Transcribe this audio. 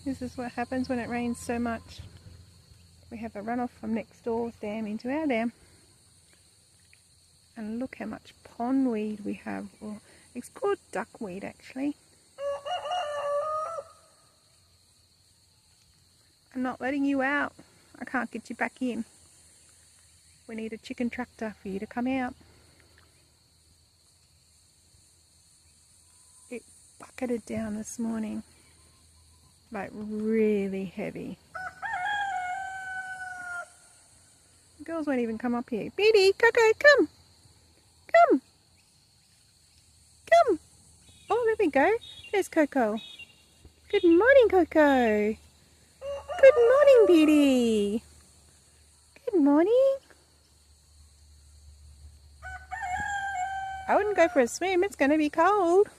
This is what happens when it rains so much. We have a runoff from next door's dam into our dam. And look how much pondweed we have. Well, it's called duckweed actually. I'm not letting you out. I can't get you back in. We need a chicken tractor for you to come out. It bucketed down this morning. Like really heavy. The girls won't even come up here. Beauty, Coco, come! Come! Come! Oh, there we go. There's Coco. Good morning, Coco. Good morning, Beauty. Good morning. I wouldn't go for a swim. It's going to be cold.